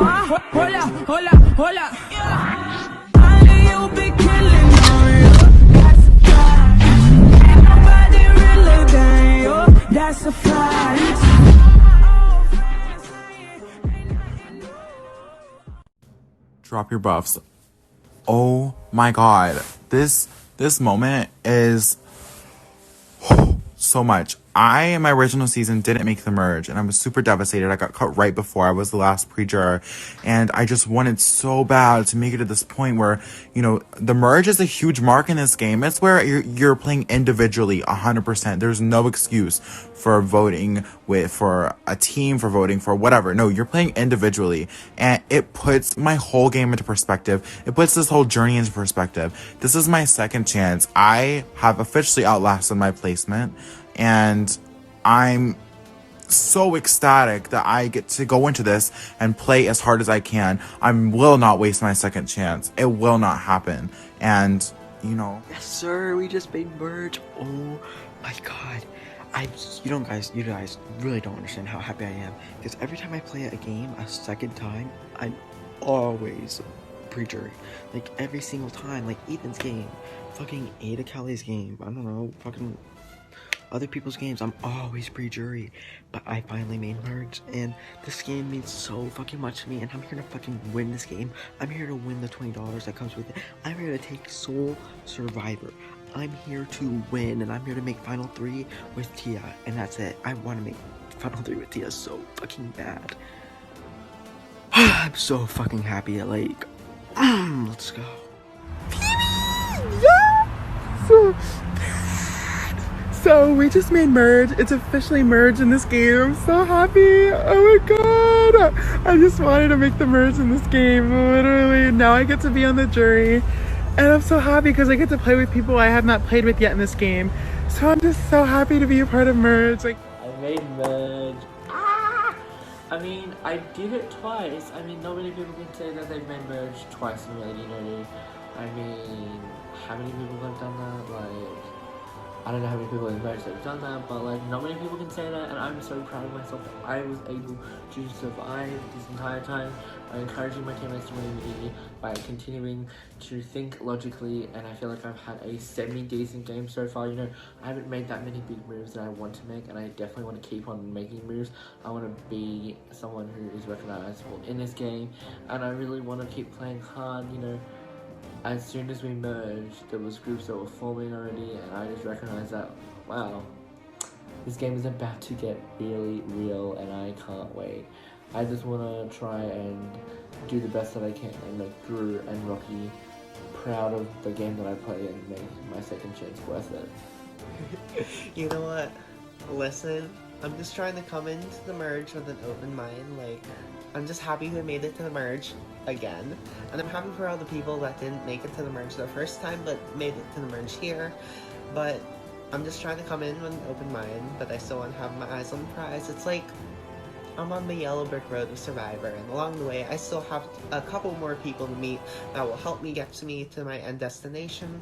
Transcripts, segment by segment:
Hola. You'll be killing on you. That's a fact. Ain't nobody really than you. That's a fact. Drop your buffs. Oh my god. This moment is so much. I, in my original season, didn't make the merge, and I was super devastated. I got cut right before I was the last pre-juror, and I just wanted so bad to make it to this point where, you know, the merge is a huge mark in this game. It's where you're playing individually 100%. There's no excuse for voting for a team, for voting for whatever. No, you're playing individually, and it puts my whole game into perspective. It puts this whole journey into perspective. This is my second chance. I have officially outlasted my placement, and I'm so ecstatic that I get to go into this and play as hard as I can. I will not waste my second chance. It will not happen. And, you know. Yes, sir. We just made merge. Oh my god. You guys really don't understand how happy I am. Because every time I play a game a second time, I'm always pre-jury. Like, every single time. Like, Ethan's game. Fucking Ada Kelly's game. I don't know. Fucking other people's games, I'm always pre-jury, but I finally made merge, and this game means so fucking much to me, and I'm here to fucking win this game. I'm here to win the $20 that comes with it. I'm here to take Soul Survivor. I'm here to win, and I'm here to make Final 3 with Tia, and that's it. I want to make Final 3 with Tia so fucking bad. I'm so fucking happy, like, let's go. So we just made merge. It's officially merge in this game. I'm so happy. Oh my god. I just wanted to make the merge in this game. Literally. Now I get to be on the jury. And I'm so happy because I get to play with people I have not played with yet in this game. So I'm just so happy to be a part of merge. Like, I made merge. I mean, I did it twice. I mean, not many people can say that they've made merge twice in Realitynoted. I mean, how many people have done that? Like, I don't know how many people in merge that have done that, but like, not many people can say that, and I'm so proud of myself that I was able to survive this entire time by encouraging my teammates to win immediately, by continuing to think logically, and I feel like I've had a semi-decent game so far. You know, I haven't made that many big moves that I want to make, and I definitely want to keep on making moves. I want to be someone who is recognizable in this game, and I really want to keep playing hard, you know. As soon as we merged, there was groups that were forming already, and I just recognized that, wow, this game is about to get really real, and I can't wait. I just want to try and do the best that I can and make Drew and Rocky proud of the game that I play and make my second chance worth it. You know what? Listen, I'm just trying to come into the merge with an open mind. Like, I'm just happy we made it to the merge again, and I'm happy for all the people that didn't make it to the merge the first time but made it to the merge here. But I'm just trying to come in with an open mind, but I still want to have my eyes on the prize. It's like I'm on the yellow brick road of Survivor, and along the way I still have a couple more people to meet that will help me get to my end destination.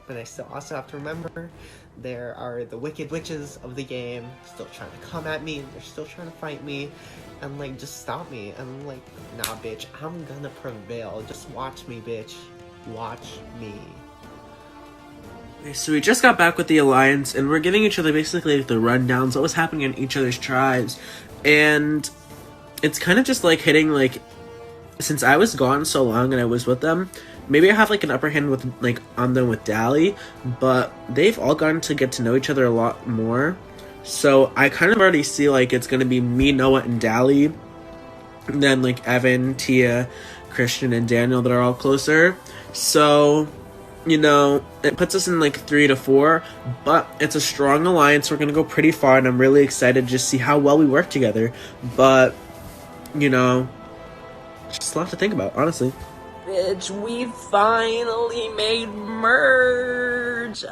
But I still also have to remember there are the wicked witches of the game still trying to come at me. They're still trying to fight me and like just stop me. And I'm like, nah bitch, I'm gonna prevail. Just watch me, bitch. Watch me. Okay, so we just got back with the Alliance, and we're giving each other basically like the rundowns, what was happening in each other's tribes. And it's kind of just like hitting, like, since I was gone so long and I was with them, maybe I have like an upper hand with like on them with Dally, but they've all gotten to get to know each other a lot more. So I kind of already see like it's gonna be me, Noah, and Dally, and then like Evan, Tia, Christian, and Daniel that are all closer. So, you know, it puts us in like 3 to 4, but it's a strong alliance. We're gonna go pretty far, and I'm really excited to just see how well we work together. But, you know, just a lot to think about, honestly. Bitch, we finally made merge.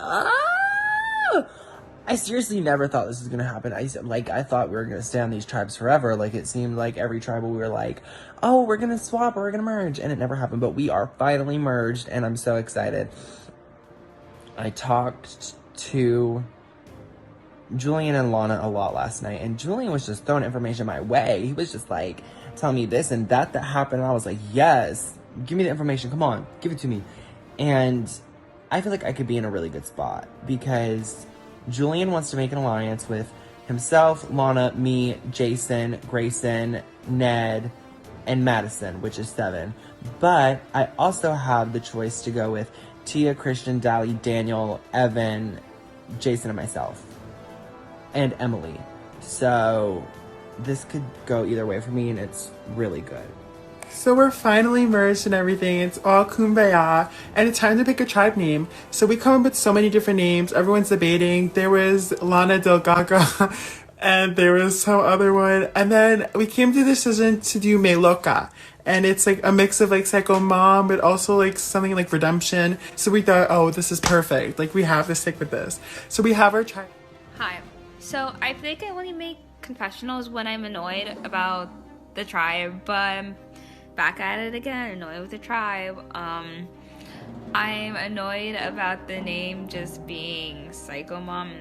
I seriously never thought this was gonna happen. I thought we were gonna stay on these tribes forever. Like, it seemed like every tribal we were like, oh, we're gonna swap or we're gonna merge, and it never happened. But we are finally merged, and I'm so excited. I talked to Julian and Lana a lot last night, and Julian was just throwing information my way. He was just like, telling me this and that happened. And I was like, yes, give me the information. Come on, give it to me. And I feel like I could be in a really good spot because Julian wants to make an alliance with himself, Lana, me, Jason, Grayson, Ned, and Madison, which is 7. But I also have the choice to go with Tia, Christian, Dally, Daniel, Evan, Jason, and myself. And Emily. So this could go either way for me, and it's really good. So we're finally merged and everything. It's all kumbaya. And it's time to pick a tribe name. So we come up with so many different names. Everyone's debating. There was Lana Del Gaga and there was some other one. And then we came to the decision to do Me Loca. And it's like a mix of like Psycho Mom, but also like something like Redemption. So we thought, oh, this is perfect. Like we have to stick with this. So we have our tribe. Hi. So I think I only make confessionals when I'm annoyed about the tribe, but I'm back at it again, annoyed with the tribe. I'm annoyed about the name just being Psycho Mom,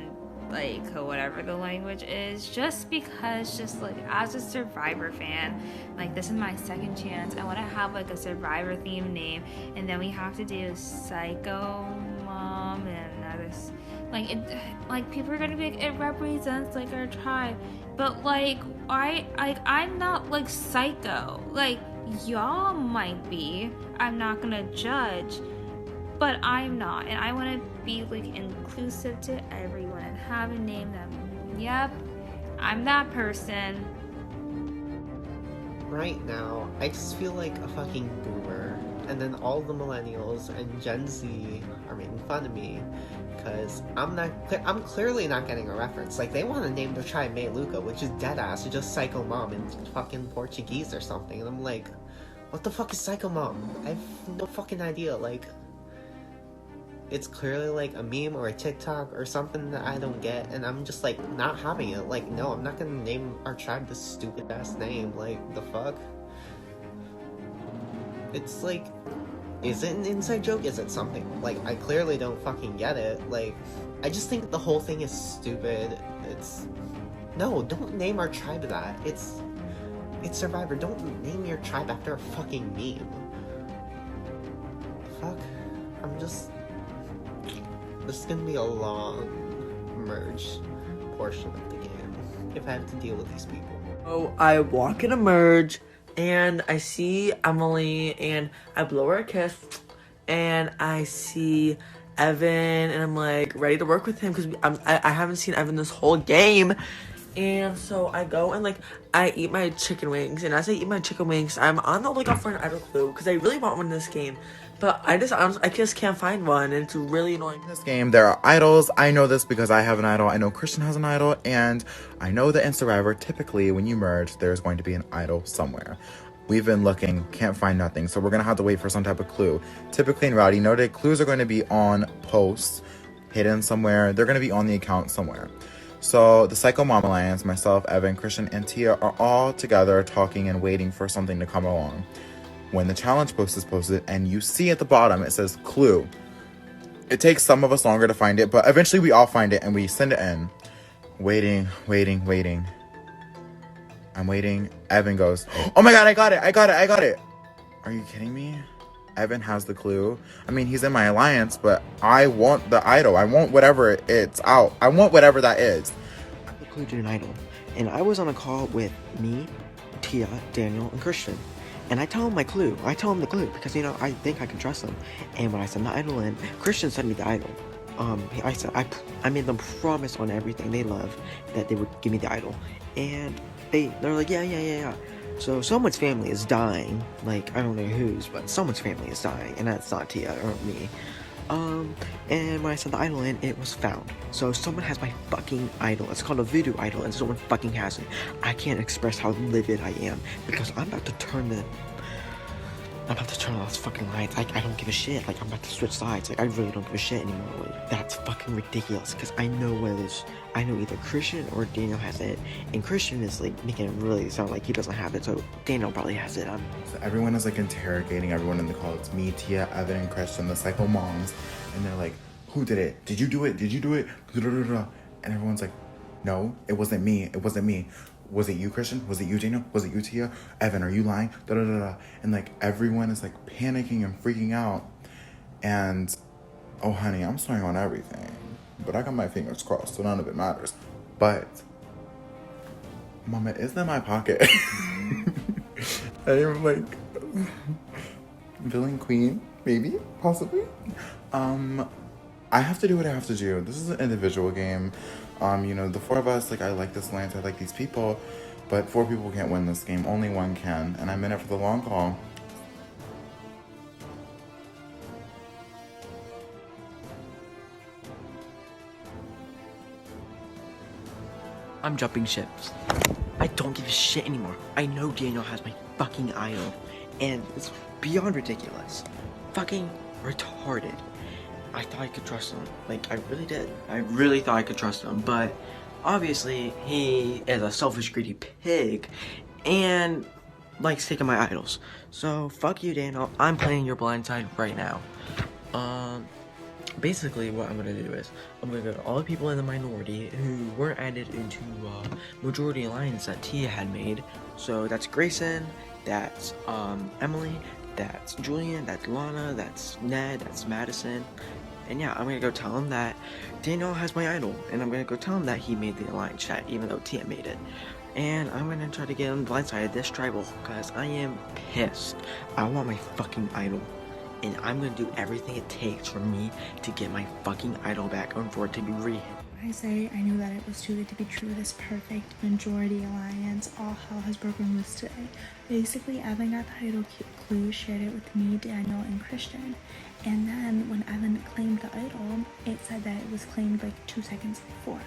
like whatever the language is, just because, just like as a Survivor fan, like this is my second chance. I want to have like a Survivor themed name, and then we have to do Psycho Mom and others. Like it, like people are gonna be like, it represents like our tribe, but like I'm not like psycho. Like y'all might be. I'm not gonna judge, but I'm not, and I want to be like inclusive to everyone and have a name that, yep, I'm that person. Right now, I just feel like a fucking boomer, and then all the millennials and Gen Z are making fun of me because I'm clearly not getting a reference. Like, they want to name their tribe Me Luca, which is dead ass, or just Psycho Mom in fucking Portuguese or something, and I'm like, what the fuck is Psycho Mom? I have no fucking idea. Like, it's clearly like a meme or a TikTok or something that I don't get, and I'm just like not having it. Like, no, I'm not gonna name our tribe this stupid ass name. Like, the fuck? It's like, is it an inside joke? Is it something? Like, I clearly don't fucking get it. Like, I just think the whole thing is stupid. No, don't name our tribe that. It's Survivor. Don't name your tribe after a fucking meme. Fuck. This is gonna be a long merge portion of the game if I have to deal with these people. So I walk in a merge and I see Emily and I blow her a kiss and I see Evan and I'm like ready to work with him because I haven't seen Evan this whole game. And so I go and like I eat my chicken wings, and as I eat my chicken wings, I'm on the lookout for an idol clue because I really want one in this game, but I just can't find one, and it's really annoying. In this game, there are idols. I know this because I have an idol. I know Christian has an idol, and I know that in Survivor, typically when you merge, there's going to be an idol somewhere. We've been looking, can't find nothing, so we're gonna have to wait for some type of clue. Typically in Realitynoted, clues are going to be on posts, hidden somewhere. They're going to be on the account somewhere. So the Psycho Mom Alliance, myself, Evan, Christian, and Tia are all together talking and waiting for something to come along. When the challenge post is posted and you see at the bottom it says clue, it takes some of us longer to find it, but eventually we all find it and we send it in. Waiting. I'm waiting. Evan goes, oh my god, I got it. Are you kidding me? Evan has the clue. I mean, he's in my alliance, but I want the idol. I want whatever it's out. I want whatever that is. I included an idol, and I was on a call with me, Tia, Daniel, and Christian. And I tell him my clue. I tell him the clue because, you know, I think I can trust him. And when I send the idol in, Christian sent me the idol. I made them promise on everything they love that they would give me the idol. And they're like, yeah. So someone's family is dying. Like, I don't know whose, but someone's family is dying, and that's not Tia or me. And when I sent the idol in, it was found. So someone has my fucking idol. It's called a voodoo idol, and someone fucking has it. I can't express how livid I am because I'm about to turn on those fucking lights. I don't give a shit. Like, I'm about to switch sides. Like, I really don't give a shit anymore. Like, that's fucking ridiculous. Because I know what it is. I know either Christian or Daniel has it. And Christian is, like, making it really sound like he doesn't have it. So Daniel probably has it. So everyone is, like, interrogating everyone in the call. It's me, Tia, Evan, and Christian, the Psycho Moms. And they're like, who did it? Did you do it? And everyone's like, no, it wasn't me. was it you, Christian? Was it you, Daniel? Was it you, Tia? Evan, are you lying? Da da da da. And like everyone is like panicking and freaking out. And oh honey, I'm swearing on everything. But I got my fingers crossed, so none of it matters. But Mama is in my pocket. I am like villain queen, maybe, possibly. I have to do what I have to do. This is an individual game. You know, the 4 of us, like, I like this land, I like these people, but 4 people can't win this game. Only one can, and I'm in it for the long haul. I'm jumping ships. I don't give a shit anymore. I know Daniel has my fucking idol, and it's beyond ridiculous. Fucking retarded. I thought I could trust him. Like, I really did. I really thought I could trust him, but obviously he is a selfish, greedy pig, and likes taking my idols. So, fuck you, Daniel. I'm playing your blind side right now. Basically, what I'm gonna do is, I'm gonna go to all the people in the minority who weren't added into majority alliance that Tia had made. So that's Grayson, that's Emily, that's Julian, that's Lana, that's Ned, that's Madison. And yeah, I'm gonna go tell him that Daniel has my idol, and I'm gonna go tell him that he made the alliance chat, even though Tia made it. And I'm gonna try to get him blindsided this tribal, because I am pissed. I want my fucking idol. And I'm gonna do everything it takes for me to get my fucking idol back and for it to be re-hit. I say I knew that it was too good to be true. This perfect majority alliance, all hell has broken loose today. Basically, Evan got the idol clue, shared it with me, Daniel, and Christian. And then when Evan claimed the idol, it said that it was claimed like 2 seconds before.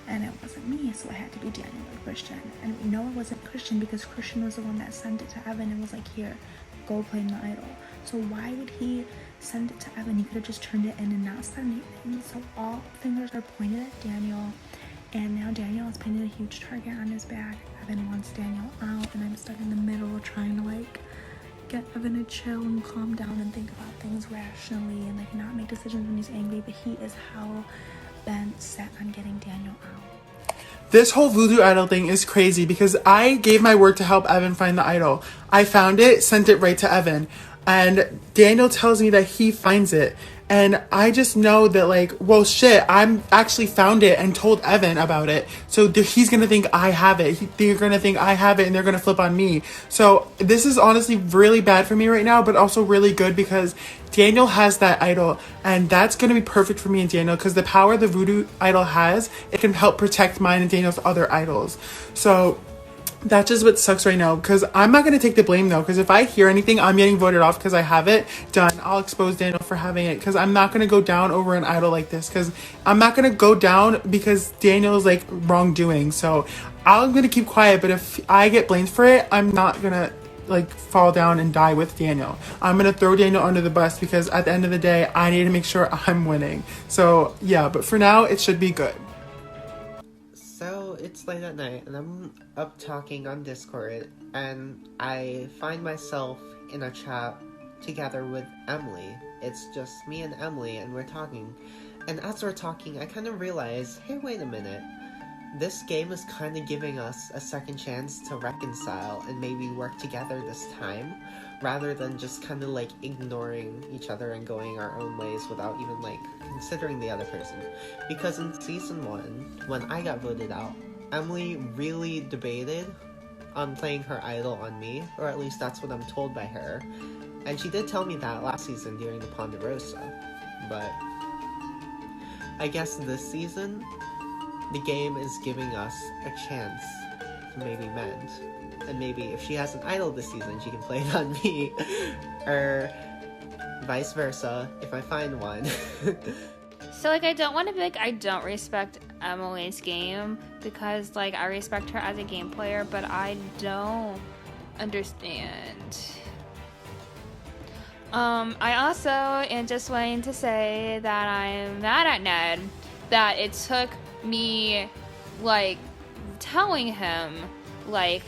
And it wasn't me, so it had to be Daniel or Christian. And we know it wasn't Christian because Christian was the one that sent it to Evan and was like, here, go claim the idol. So why would he send it to Evan? He could have just turned it in and not said anything. So all fingers are pointed at Daniel, and now Daniel is painted a huge target on his back. Evan wants Daniel out, and I'm stuck in the middle trying to like get Evan to chill and calm down and think about things rationally and like not make decisions when he's angry. But he is hell bent set on getting Daniel out. This whole voodoo idol thing is crazy because I gave my word to help Evan find the idol. I found it, sent it right to Evan. And Daniel tells me that he finds it. And I just know that like, well shit, I'm actually found it and told Evan about it. So he's gonna think I have it. They're gonna think I have it and they're gonna flip on me. So this is honestly really bad for me right now, but also really good because Daniel has that idol. And that's gonna be perfect for me and Daniel because the power the voodoo idol has, it can help protect mine and Daniel's other idols. So that's just what sucks right now because I'm not going to take the blame though because if I hear anything, I'm getting voted off because I have it. Done. I'll expose Daniel for having it because I'm not going to go down over an idol like this because I'm not going to go down because Daniel is like wrongdoing. So I'm going to keep quiet, but if I get blamed for it, I'm not going to like fall down and die with Daniel. I'm going to throw Daniel under the bus because at the end of the day, I need to make sure I'm winning. So yeah, but for now, it should be good. So it's late at night and I'm up talking on Discord and I find myself in a chat together with Emily. It's just me and Emily and we're talking. And as we're talking, I kind of realize, hey, wait a minute. This game is kind of giving us a second chance to reconcile and maybe work together this time, rather than just kind of like ignoring each other and going our own ways without even like considering the other person. Because in season 1, when I got voted out, Emily really debated on playing her idol on me, or at least that's what I'm told by her. And she did tell me that last season during the Ponderosa. But I guess this season, the game is giving us a chance to maybe mend. And maybe if she has an idol this season, she can play it on me. Or vice versa, if I find one. So, like, I don't want to be like, I don't respect Emily's game, because, like, I respect her as a game player, but I don't understand. I also am just wanting to say that I'm mad at Ned, that it took me, like, telling him, like,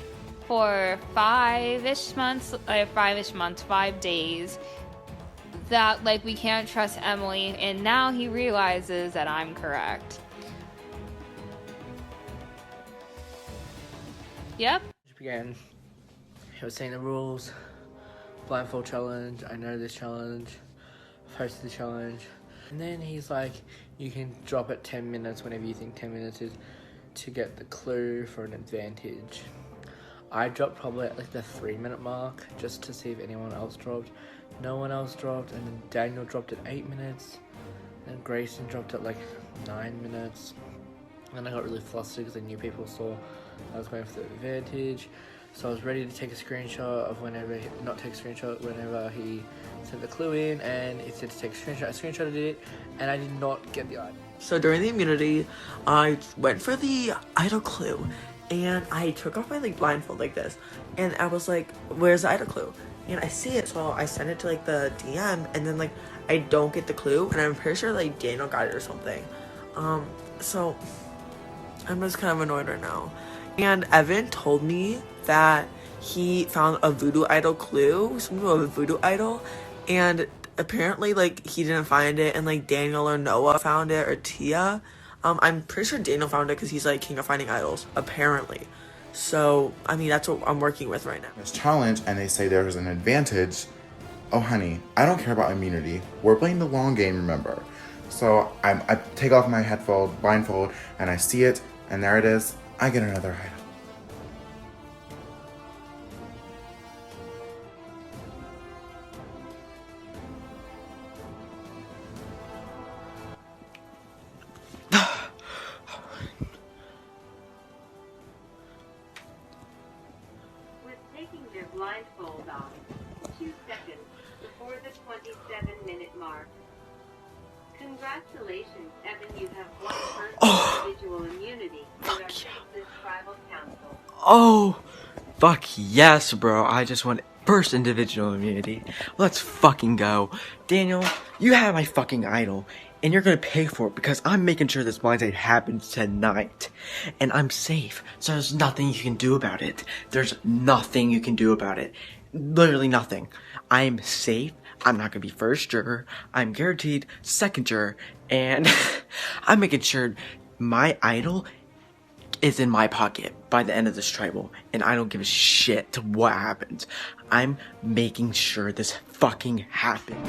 for 5 days, that, like, we can't trust Emily, and now he realizes that I'm correct. Yep. Began. He was saying the rules. Blindfold challenge. I know this challenge. I've hosted the challenge. And then he's like, you can drop it 10 minutes whenever you think 10 minutes is to get the clue for an advantage. I dropped probably at like the 3-minute mark just to see if anyone else dropped. No one else dropped, and then Daniel dropped at 8 minutes, and Grayson dropped at like 9 minutes. And I got really flustered because I knew people saw I was going for the advantage. So I was ready to take a screenshot of whenever he sent the clue in, and it said to take a screenshot. I screenshotted it, and I did not get the item. So during the immunity, I went for the idol clue, and I took off my like blindfold like this, and I was like, where's the idol clue? And I see it, so I send it to like the DM, and then like I don't get the clue, and I'm pretty sure like Daniel got it or something. So I'm just kind of annoyed right now. And Evan told me that he found a voodoo idol clue, something about a voodoo idol, and apparently like he didn't find it, and like Daniel or Noah found it, or Tia. I'm pretty sure Daniel found it because he's like king of finding idols, apparently. So I mean, that's what I'm working with right now. This challenge, and they say there's an advantage. Oh honey, I don't care about immunity. We're playing the long game, remember. So I take off my blindfold, and I see it, and there it is. I get another item. With taking their blindfold off 2 seconds before the 27-minute mark. Congratulations, Evan, you have one personal individual immunity and are this tribal council. Oh, fuck yes, bro. I just want first individual immunity. Let's fucking go. Daniel, you have my fucking idol, and you're gonna pay for it because I'm making sure this blind date happens tonight. And I'm safe, so there's nothing you can do about it. There's nothing you can do about it. Literally nothing. I'm safe. I'm not gonna be first juror. I'm guaranteed second juror, and I'm making sure my idol is in my pocket by the end of this tribal, and I don't give a shit to what happens. I'm making sure this fucking happens.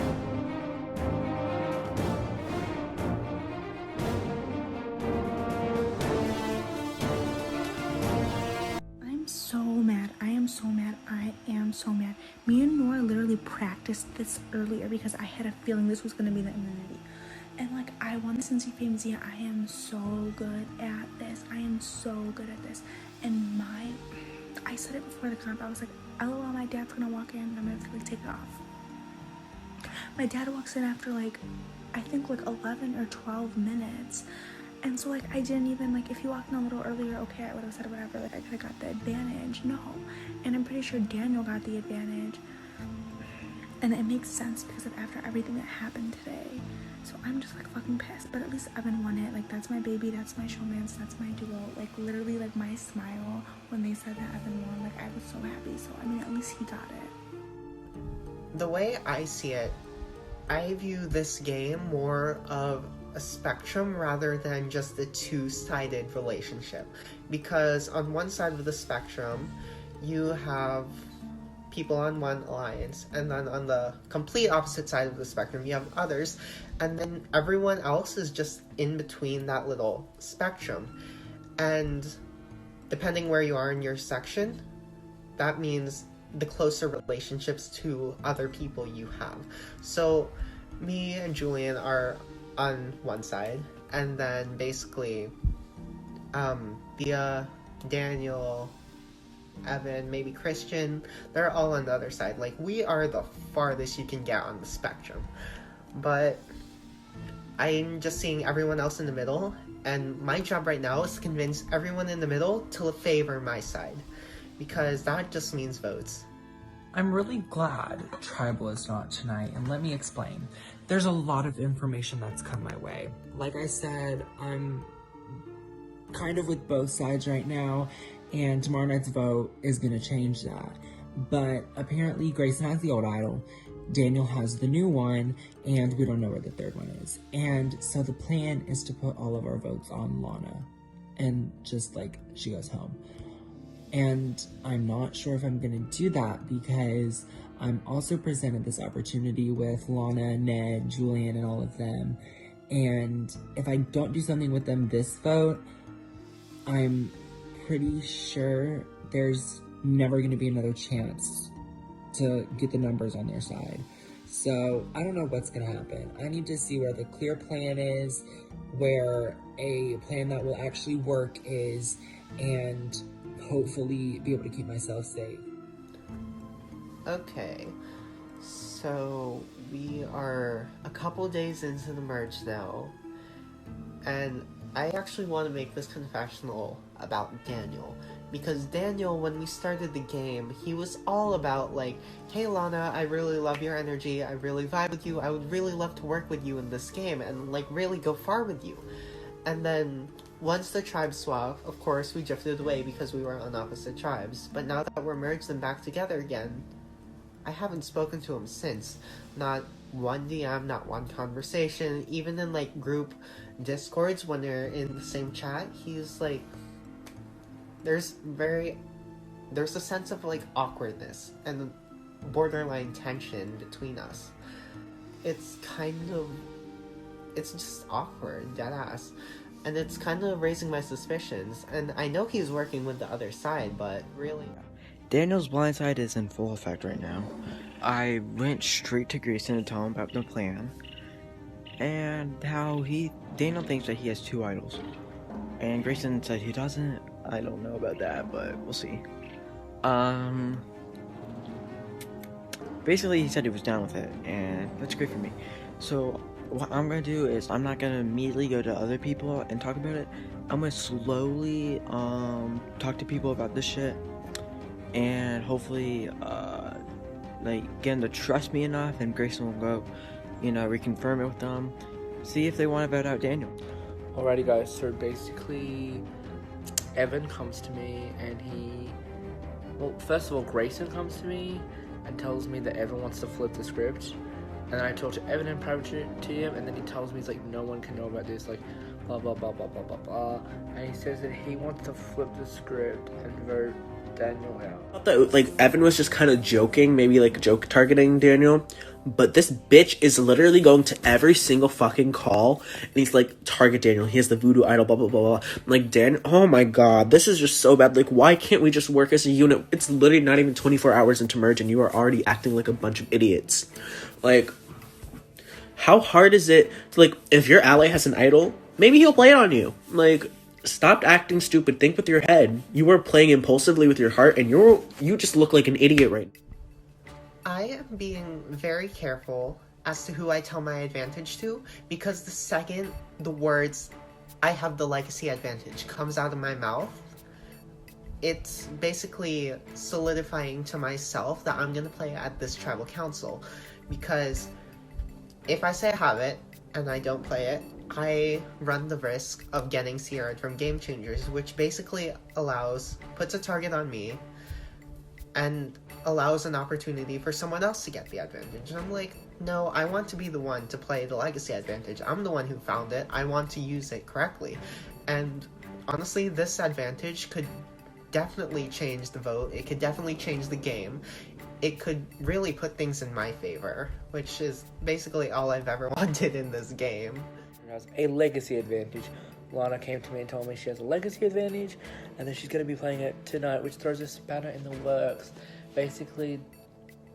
I'm so mad. I am so mad. I am so mad. Me and Nora literally practiced this earlier because I had a feeling this was going to be the immunity. And like, I won the Cincy Fames. Yeah, I am so good at this. I am so good at this. And I said it before the comp. I was like, LOL, my dad's gonna walk in and I'm gonna have to like take it off. My dad walks in after like, I think like 11 or 12 minutes. And so like, I didn't even like, if he walked in a little earlier, okay, I would have said whatever. Like, I could have got the advantage. No. And I'm pretty sure Daniel got the advantage. And it makes sense because of after everything that happened today. So I'm just like fucking pissed, but at least Evan won it. Like, that's my baby, that's my showmance, that's my duo. Like, literally, like, my smile when they said that Evan won, like, I was so happy. So I mean, at least he got it. The way I see it, I view this game more of a spectrum rather than just a two-sided relationship. Because on one side of the spectrum, you have people on one alliance, and then on the complete opposite side of the spectrum you have others, and then everyone else is just in between that little spectrum. And depending where you are in your section, that means the closer relationships to other people you have. So me and Julian are on one side, and then basically Bia, Daniel, Evan, maybe Christian, they're all on the other side. Like, we are the farthest you can get on the spectrum. But I'm just seeing everyone else in the middle, and my job right now is to convince everyone in the middle to favor my side, because that just means votes. I'm really glad Tribal is not tonight, and let me explain. There's a lot of information that's come my way. Like I said, I'm kind of with both sides right now, and tomorrow night's vote is gonna change that. But apparently Grayson has the old idol, Daniel has the new one, and we don't know where the third one is. And so the plan is to put all of our votes on Lana, and just like she goes home. And I'm not sure if I'm gonna do that because I'm also presented this opportunity with Lana, Ned, Julian, and all of them. And if I don't do something with them this vote, I'm pretty sure there's never gonna be another chance to get the numbers on their side. So I don't know what's gonna happen. I need to see where the clear plan is, where a plan that will actually work is, and hopefully be able to keep myself safe. Okay, so we are a couple days into the merge now, and I actually want to make this confessional about Daniel, because Daniel, when we started the game, he was all about like, hey Lana, I really love your energy, I really vibe with you, I would really love to work with you in this game, and like really go far with you. And then once the tribe swap, of course, we drifted away because we were on opposite tribes. But now that we're merged and back together again, I haven't spoken to him since. Not one DM, not one conversation. Even in, like, group discords when they're in the same chat, he's, like... There's a sense of, like, awkwardness and borderline tension between us. It's just awkward, deadass. And it's kind of raising my suspicions. And I know he's working with the other side, but really... Daniel's blind side is in full effect right now. I went straight to Grayson to tell him about the plan. And how Daniel thinks that he has 2 idols. And Grayson said he doesn't. I don't know about that, but we'll see. Basically he said he was down with it, and that's great for me. So what I'm gonna do is I'm not gonna immediately go to other people and talk about it. I'm gonna slowly talk to people about this shit, and hopefully like get them to trust me enough, and Grayson will go, reconfirm it with them, see if they want to vote out Daniel. Alrighty guys, so basically Evan comes to me and first of all Grayson comes to me and tells me that Evan wants to flip the script. And then I talk to Evan in private to him, and then he tells me, he's like, no one can know about this, like, blah, blah, blah, blah, blah, blah, blah. And he says that he wants to flip the script and vote Daniel out. I thought that, like, Evan was just kind of joking, maybe, like, joke targeting Daniel. But this bitch is literally going to every single fucking call, and he's like, target Daniel, he has the voodoo idol, blah, blah, blah, blah. Like, Dan, oh my god, this is just so bad. Like, why can't we just work as a unit? It's literally not even 24 hours into merge, and you are already acting like a bunch of idiots. Like, how hard is it to, like, if your ally has an idol, maybe he'll play it on you. Like, stop acting stupid, think with your head. You are playing impulsively with your heart, and you just look like an idiot right now. I am being very careful as to who I tell my advantage to, because the second the words, I have the legacy advantage, comes out of my mouth, it's basically solidifying to myself that I'm going to play at this tribal council. Because if I say I have it, and I don't play it, I run the risk of getting CR'd from Game Changers, which basically puts a target on me, and allows an opportunity for someone else to get the advantage. And I'm like, no, I want to be the one to play the legacy advantage. I'm the one who found it. I want to use it correctly. And honestly, this advantage could definitely change the vote. It could definitely change the game. It could really put things in my favor, which is basically all I've ever wanted in this game. It has a legacy advantage. Lana came to me and told me she has a legacy advantage, and then she's going to be playing it tonight, which throws a spanner in the works. Basically,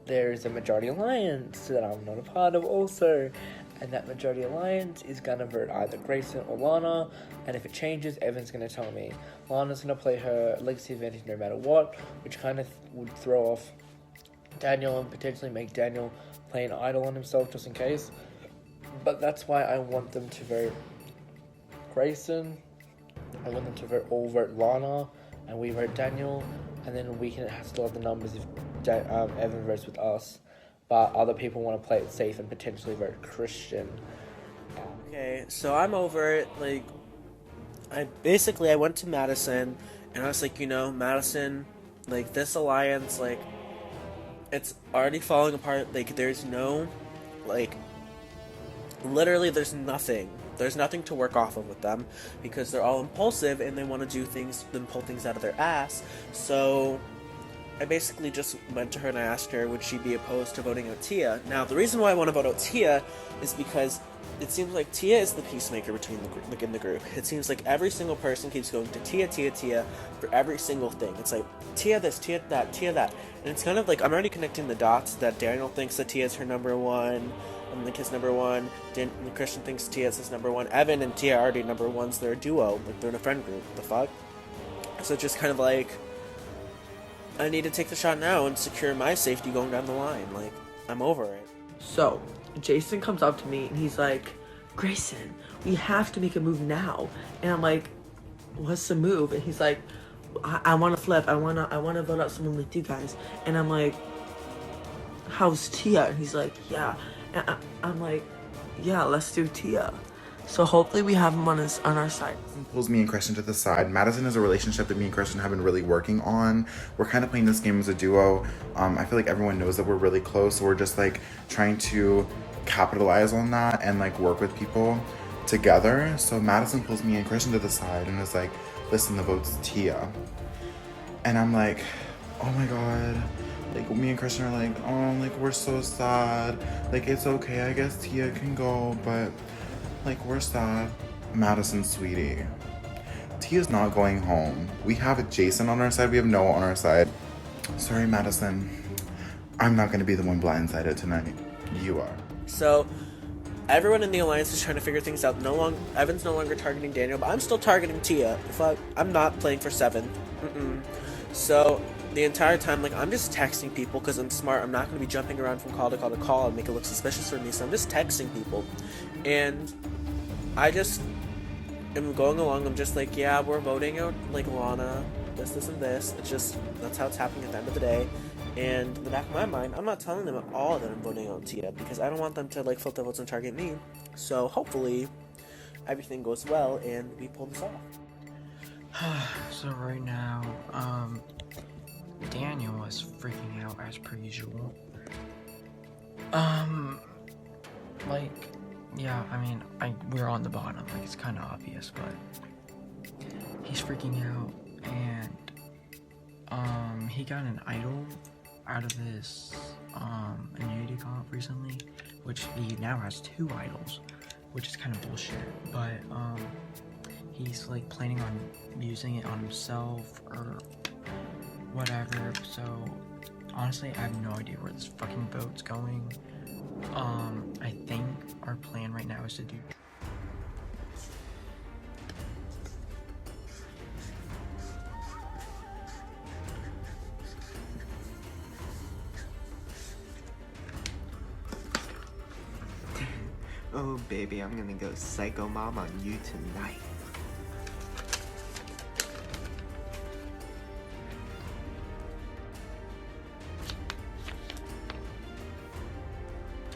there's a majority alliance that I'm not a part of also, and that majority alliance is going to vote either Grayson or Lana, and if it changes, Evan's going to tell me. Lana's going to play her legacy advantage no matter what, which kind of would throw off Daniel and potentially make Daniel play an idol on himself just in case. But that's why I want them to vote Grayson. I want them to all vote Lana, and we vote Daniel, and then we can still have the numbers if Evan votes with us, but other people want to play it safe and potentially vote Christian. Okay, so I'm over it. Like, I went to Madison, and I was like, Madison, like, this alliance, like, it's already falling apart. Like, there's no, like, literally there's nothing There's nothing to work off of with them because they're all impulsive and they want to do things, then pull things out of their ass. So I basically just went to her and I asked her, would she be opposed to voting out Tia? Now, the reason why I want to vote out Tia is because it seems like Tia is the peacemaker between in the group. It seems like every single person keeps going to Tia for every single thing. It's like, Tia this, Tia that, Tia that. And it's kind of like, I'm already connecting the dots that Daniel thinks that Tia is her number one, and like his number one. Christian thinks Tia is his number one. Evan and Tia are already number ones. They're a duo. Like, they're in a friend group. The fuck? So it's just kind of like, I need to take the shot now and secure my safety going down the line. Like, I'm over it. So, Jason comes up to me and he's like, Grayson, we have to make a move now. And I'm like, what's the move? And he's like, I want to flip. I want to vote out someone with you guys. And I'm like, how's Tia? And he's like, yeah. And I'm like, yeah, let's do Tia. So hopefully we have him on our side. Pulls me and Christian to the side. Madison is a relationship that me and Christian have been really working on. We're kind of playing this game as a duo. I feel like everyone knows that we're really close, so we're just like trying to capitalize on that and like work with people together. So Madison pulls me and Christian to the side and is like, listen, the vote's Tia. And I'm like, oh my god. Like, me and Christian are like, oh, like, we're so sad. Like, it's okay, I guess Tia can go, but like, we're sad. Madison, sweetie, Tia's not going home. We have Jason on our side. We have Noah on our side. Sorry, Madison. I'm not going to be the one blindsided tonight. You are. So, everyone in the alliance is trying to figure things out. Evan's no longer targeting Daniel, but I'm still targeting Tia. Fuck, I'm not playing for 7. So, the entire time, like, I'm just texting people because I'm smart. I'm not going to be jumping around from call to call to call and make it look suspicious for me. So I'm just texting people. And I just am going along. I'm just like, yeah, we're voting out, like, Lana, this, and this. It's just, that's how it's happening at the end of the day. And in the back of my mind, I'm not telling them at all that I'm voting out Tia because I don't want them to, like, flip the votes and target me. So hopefully everything goes well and we pull this off. So right now, Daniel is freaking out as per usual. Like, yeah, I mean, we're on the bottom, like, it's kind of obvious, but he's freaking out, and, he got an idol out of this, immunity comp recently, which he now has 2 idols, which is kind of bullshit, but, he's, like, planning on using it on himself, or whatever, so honestly I have no idea where this fucking boat's going. I think our plan right now is to do Oh baby, I'm gonna go psycho mom on you tonight.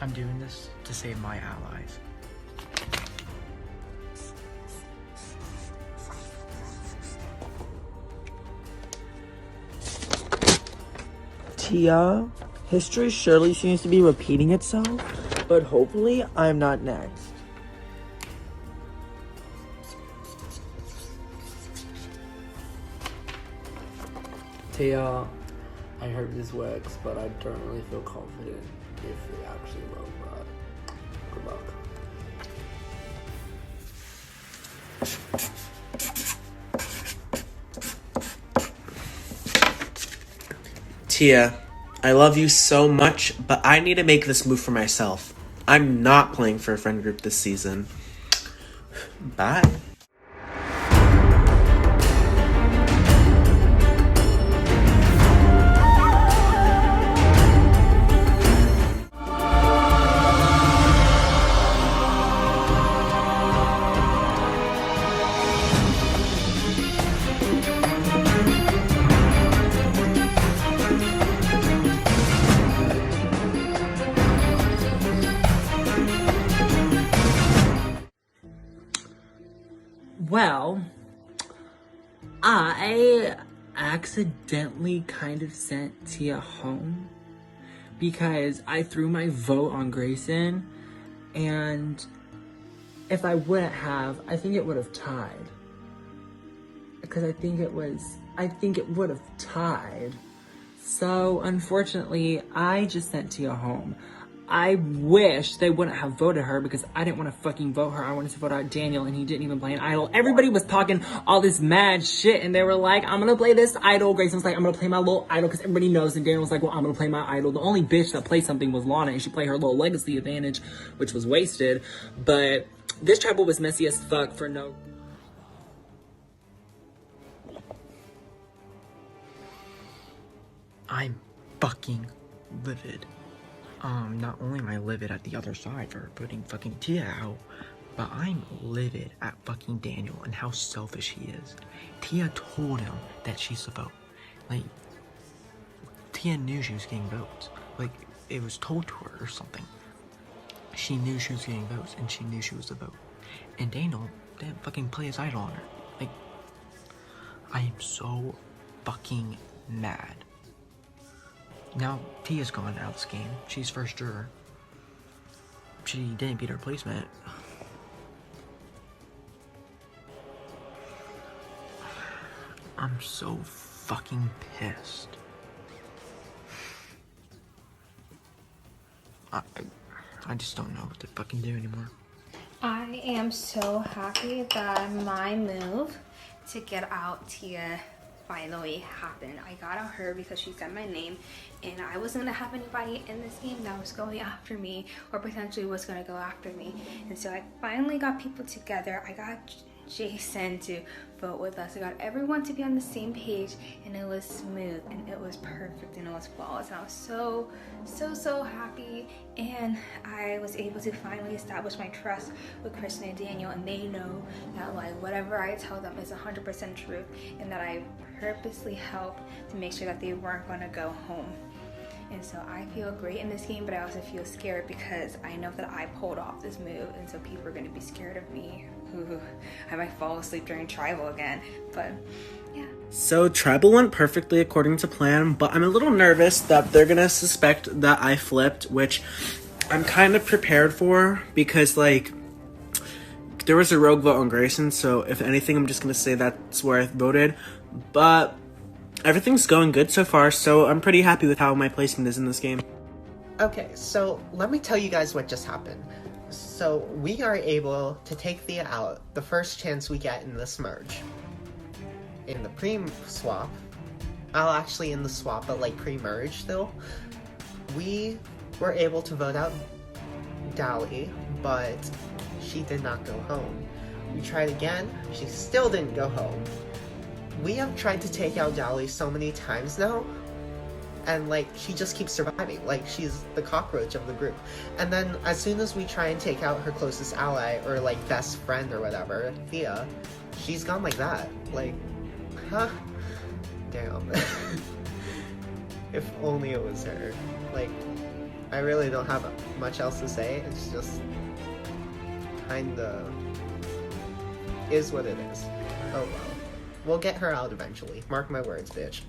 I'm doing this to save my allies. Tia, history surely seems to be repeating itself, but hopefully I'm not next. Tia, I heard this works, but I don't really feel confident if it actually will, but good luck. Tia, I love you so much, but I need to make this move for myself. I'm not playing for a friend group this season. Bye. Well, I accidentally kind of sent Tia home because I threw my vote on Grayson, and if I wouldn't have, I think it would have tied. Because I think it would have tied. So, unfortunately, I just sent Tia home. I wish they wouldn't have voted her because I didn't want to fucking vote her. I wanted to vote out Daniel and he didn't even play an idol. Everybody was talking all this mad shit and they were like, I'm gonna play this idol. Grayson was like, I'm gonna play my little idol because everybody knows. And Daniel was like, well, I'm gonna play my idol. The only bitch that played something was Lana and she played her little legacy advantage, which was wasted. But this tribal was messy as fuck for no... I'm fucking livid. Not only am I livid at the other side for putting fucking Tia out, but I'm livid at fucking Daniel and how selfish he is. Tia told him that she's the vote. Like, Tia knew she was getting votes. Like, it was told to her or something. She knew she was getting votes and she knew she was the vote. And Daniel didn't fucking play his idol on her. Like, I am so fucking mad. Now, Tia's gone out of this game. She's first juror. She didn't beat her replacement. I'm so fucking pissed. I just don't know what to fucking do anymore. I am so happy that my move to get out Tia finally happened. I got out her because she said my name and I wasn't gonna have anybody in this game that was going after me or potentially was gonna go after me. And so I finally got people together. I got Jason to vote with us. I got everyone to be on the same page and it was smooth and it was perfect and it was flawless. And I was so happy, and I was able to finally establish my trust with Kristen and Daniel, and they know that like whatever I tell them is 100% truth and that I purposely helped to make sure that they weren't gonna go home. And so I feel great in this game, but I also feel scared because I know that I pulled off this move, and so people are going to be scared of me. Ooh, I might fall asleep during tribal again, but yeah. So tribal went perfectly according to plan, but I'm a little nervous that they're gonna suspect that I flipped, which I'm kind of prepared for because like there was a rogue vote on Grayson, so if anything I'm just gonna say that's where I voted. But everything's going good so far, so I'm pretty happy with how my placement is in this game. Okay, so let me tell you guys what just happened. So we are able to take Thea out the first chance we get in this merge. In the pre-swap, actually in the swap, but like pre-merge still, we were able to vote out Dali, but she did not go home. We tried again, she still didn't go home. We have tried to take out Dali so many times now, and like she just keeps surviving. Like she's the cockroach of the group. And then as soon as we try and take out her closest ally or like best friend or whatever, Thea, she's gone like that. Like, huh? Damn. If only it was her. Like, I really don't have much else to say. It's just kinda is what it is. Oh well. We'll get her out eventually. Mark my words, bitch.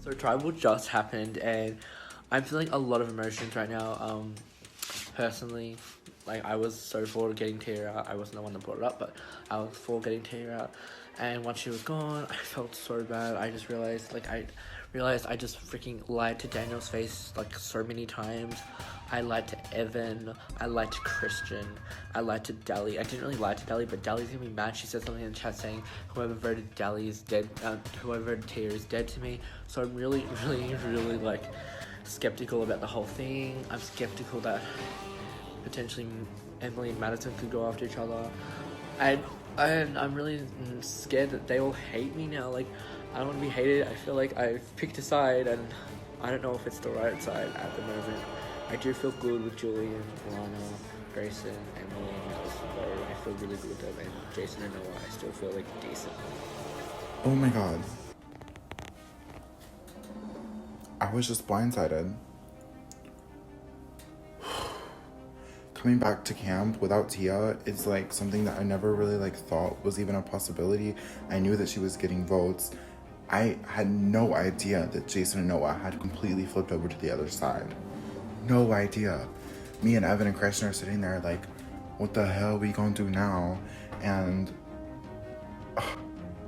So tribal just happened and I'm feeling a lot of emotions right now. Personally, like I was so for getting Tia out. I wasn't the one that brought it up, but I was for getting Tia out. And once she was gone, I felt so bad. I just realized, I just freaking lied to Daniel's face like so many times. I lied to Evan, I lied to Christian, I lied to Dali. I didn't really lie to Dali, but Dali's gonna be mad. She said something in the chat saying whoever voted Dali is dead, whoever voted Tia is dead to me. So I'm really like skeptical about the whole thing. I'm skeptical that potentially Emily and Madison could go after each other. And I'm really scared that they all hate me now. Like, I don't want to be hated. I feel like I've picked a side and I don't know if it's the right side at the moment. I do feel good with Julian, Lana, Grayson, Emily, and Madison. I feel really good with them, and Jason and Noah, I still feel like decent. Oh my god. I was just blindsided. Coming back to camp without Tia is like something that I never really like thought was even a possibility. I knew that she was getting votes. I had no idea that Jason and Noah had completely flipped over to the other side. No idea. Me and Evan and Christian are sitting there like, what the hell we gonna do now? And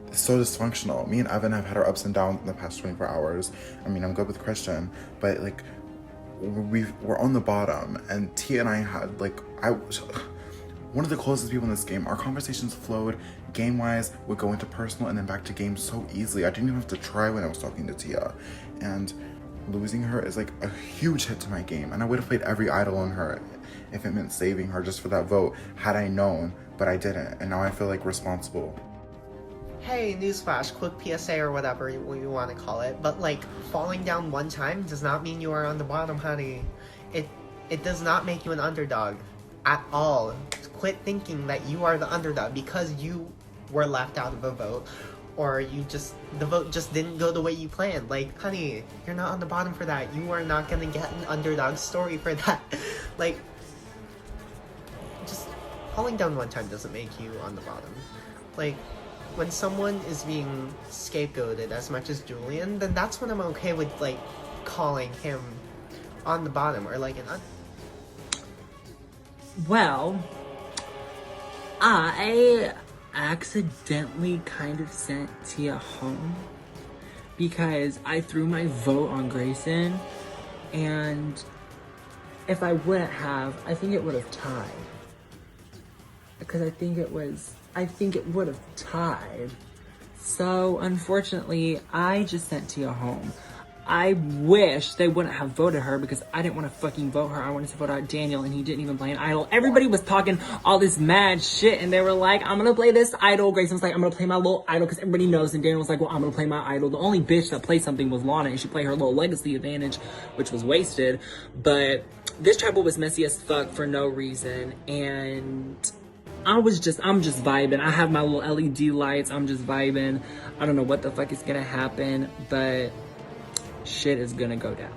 it's so dysfunctional. Me and Evan have had our ups and downs in the past 24 hours. I mean, I'm good with Christian, but like, we're on the bottom, and Tia and I had like, one of the closest people in this game. Our conversations flowed game-wise, would go into personal and then back to game so easily. I didn't even have to try when I was talking to Tia. And losing her is like a huge hit to my game. And I would have played every idol on her if it meant saving her just for that vote, had I known, but I didn't. And now I feel like responsible. Hey, newsflash, quick PSA or whatever you want to call it, but like, falling down one time does not mean you are on the bottom, honey. It does not make you an underdog at all. Quit thinking that you are the underdog because you were left out of a vote, or the vote just didn't go the way you planned. Like, honey, you're not on the bottom for that. You are not gonna get an underdog story for that. Like, just falling down one time doesn't make you on the bottom. Like, when someone is being scapegoated as much as Julian, then that's when I'm okay with, like, calling him on the bottom, or like Well, I accidentally kind of sent Tia home because I threw my vote on Grayson, and if I wouldn't have, I think it would have tied. Because I think it would have tied. So, unfortunately, I just sent Tia home. I wish they wouldn't have voted her because I didn't want to fucking vote her. I wanted to vote out Daniel, and he didn't even play an idol. Everybody was talking all this mad shit, and they were like, I'm gonna play this idol. Grayson was like, I'm gonna play my little idol because everybody knows. And Daniel was like, well, I'm gonna play my idol. The only bitch that played something was Lana, and she played her little legacy advantage, which was wasted. But this tribal was messy as fuck for no reason, and I'm just vibing. I have my little LED lights. I'm just vibing. I don't know what the fuck is gonna happen, but shit is gonna go down.